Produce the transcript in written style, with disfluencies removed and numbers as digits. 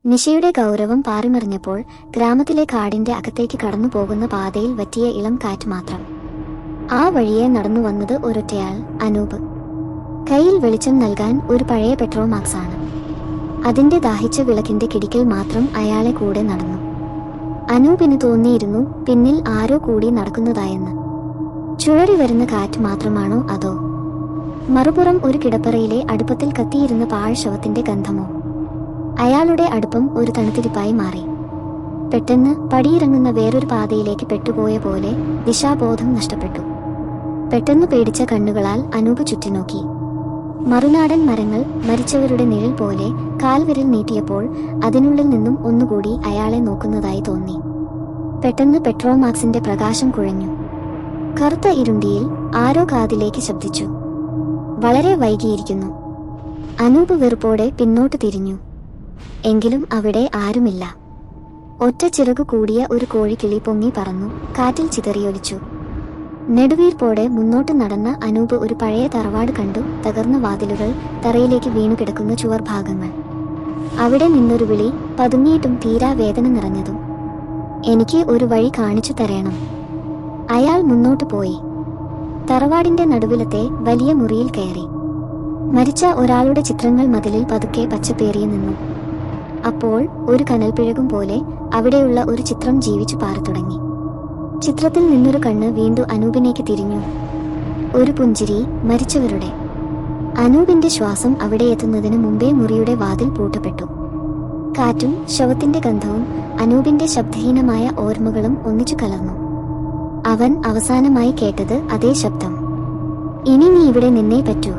നിശയുടെ ഗൗരവം പാറിമറിഞ്ഞപ്പോൾ ഗ്രാമത്തിലെ കാടിന്റെ അകത്തേക്ക് കടന്നു പോകുന്ന പാതയിൽ വറ്റിയ ഇളം കാറ്റ് മാത്രം. ആ വഴിയെ നടന്നു വന്നത് ഒരൊറ്റയാൾ, അനൂപ്. കയ്യിൽ വെളിച്ചം നൽകാൻ ഒരു പഴയ പെട്രോമാക്സാണ്. അതിന്റെ ദാഹിച്ച വിളക്കിന്റെ കിടിക്കൽ മാത്രം അയാളെ കൂടെ നടന്നു. അനൂപിന് തോന്നിയിരുന്നു പിന്നിൽ ആരോ കൂടി നടക്കുന്നതായെന്ന്. ചുഴറി വരുന്ന കാറ്റ് മാത്രമാണോ അതോ മറുപുറം ഒരു കിടപ്പറയിലെ അടുപ്പത്തിൽ കത്തിയിരുന്ന പാഴ്ശവത്തിന്റെ ഗന്ധമോ? അയാളുടെ അടുപ്പം ഒരു തണുത്തിരിപ്പായി മാറി. പെട്ടെന്ന് പടിയിറങ്ങുന്ന വേറൊരു പാതയിലേക്ക് പെട്ടുപോയ പോലെ ദിശാബോധം നഷ്ടപ്പെട്ടു. പെട്ടെന്ന് പേടിച്ച കണ്ണുകളാൽ അനൂപ് ചുറ്റിനോക്കി. മറുനാടൻ മരങ്ങൾ മരിച്ചവരുടെ നിഴൽ പോലെ കാൽവിരൽ നീട്ടിയപ്പോൾ അതിനുള്ളിൽ നിന്നും ഒന്നുകൂടി അയാളെ നോക്കുന്നതായി തോന്നി. പെട്ടെന്ന് പെട്രോമാക്സിന്റെ പ്രകാശം കുഴഞ്ഞു. കറുത്ത ഇരുണ്ടിയിൽ ആരോ കാതിലേക്ക് ശബ്ദിച്ചു, "വളരെ വൈകിയിരിക്കുന്നു." അനൂപ് വെറുപ്പോടെ പിന്നോട്ട് തിരിഞ്ഞു. എങ്കിലും അവിടെ ആരുമില്ല. ഒറ്റ ചിറകു കൂടിയ ഒരു കോഴിക്കിളി പൊങ്ങി പറന്നു കാറ്റിൽ ചിതറിയൊലിച്ചു. നെടുവീർപ്പോടെ മുന്നോട്ട് നടന്ന അനൂപ് ഒരു പഴയ തറവാട് കണ്ടു. തകർന്ന വാതിലുകൾ, തറയിലേക്ക് വീണുകിടക്കുന്ന ചുവർഭാഗങ്ങൾ. അവിടെ നിന്നൊരു വിളി, പതുങ്ങിയിട്ടും തീരാ വേദന നിറഞ്ഞതും, "എനിക്ക് ഒരു വഴി കാണിച്ചു തരണം." അയാൾ മുന്നോട്ട് പോയി. തറവാടിന്റെ നടുവിലത്തെ വലിയ മുറിയിൽ കയറി. മരിച്ച ഒരാളുടെ ചിത്രങ്ങൾ മതിലിൽ പതുക്കെ പച്ചപ്പേറിയ നിന്നു. അപ്പോൾ ഒരു കനൽപ്പിഴകും പോലെ അവിടെയുള്ള ഒരു ചിത്രം ജീവിച്ചു പാറത്തുടങ്ങി. ചിത്രത്തിൽ നിന്നൊരു കണ്ണ് വീണ്ടും അനൂപിനേക്ക് തിരിഞ്ഞു. ഒരു പുഞ്ചിരി, മരിച്ചവരുടെ. അനൂപിന്റെ ശ്വാസം അവിടെ എത്തുന്നതിന് മുമ്പേ മുറിയുടെ വാതിൽ പൂട്ടപ്പെട്ടു. കാറ്റും ശവത്തിന്റെ ഗന്ധവും അനൂപിന്റെ ശബ്ദഹീനമായ ഓർമ്മകളും ഒന്നിച്ചു കലർന്നു. അവൻ അവസാനമായി കേട്ടത് അതേ ശബ്ദം, "ഇനി നീ ഇവിടെ നിന്നേ പറ്റൂ."